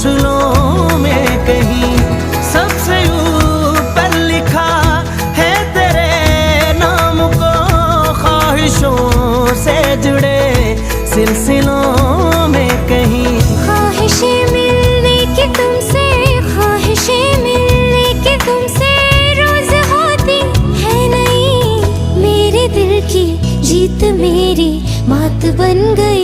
फासलों में कहीं सबसे ऊपर लिखा है तेरे नाम को, ख्वाहिशों से जुड़े सिलसिलों में कहीं। ख्वाहिशें मिलने की तुमसे, ख्वाहिशें मिलने की तुमसे रोज होती है नहीं। मेरे दिल की जीत मेरी मात बन गई।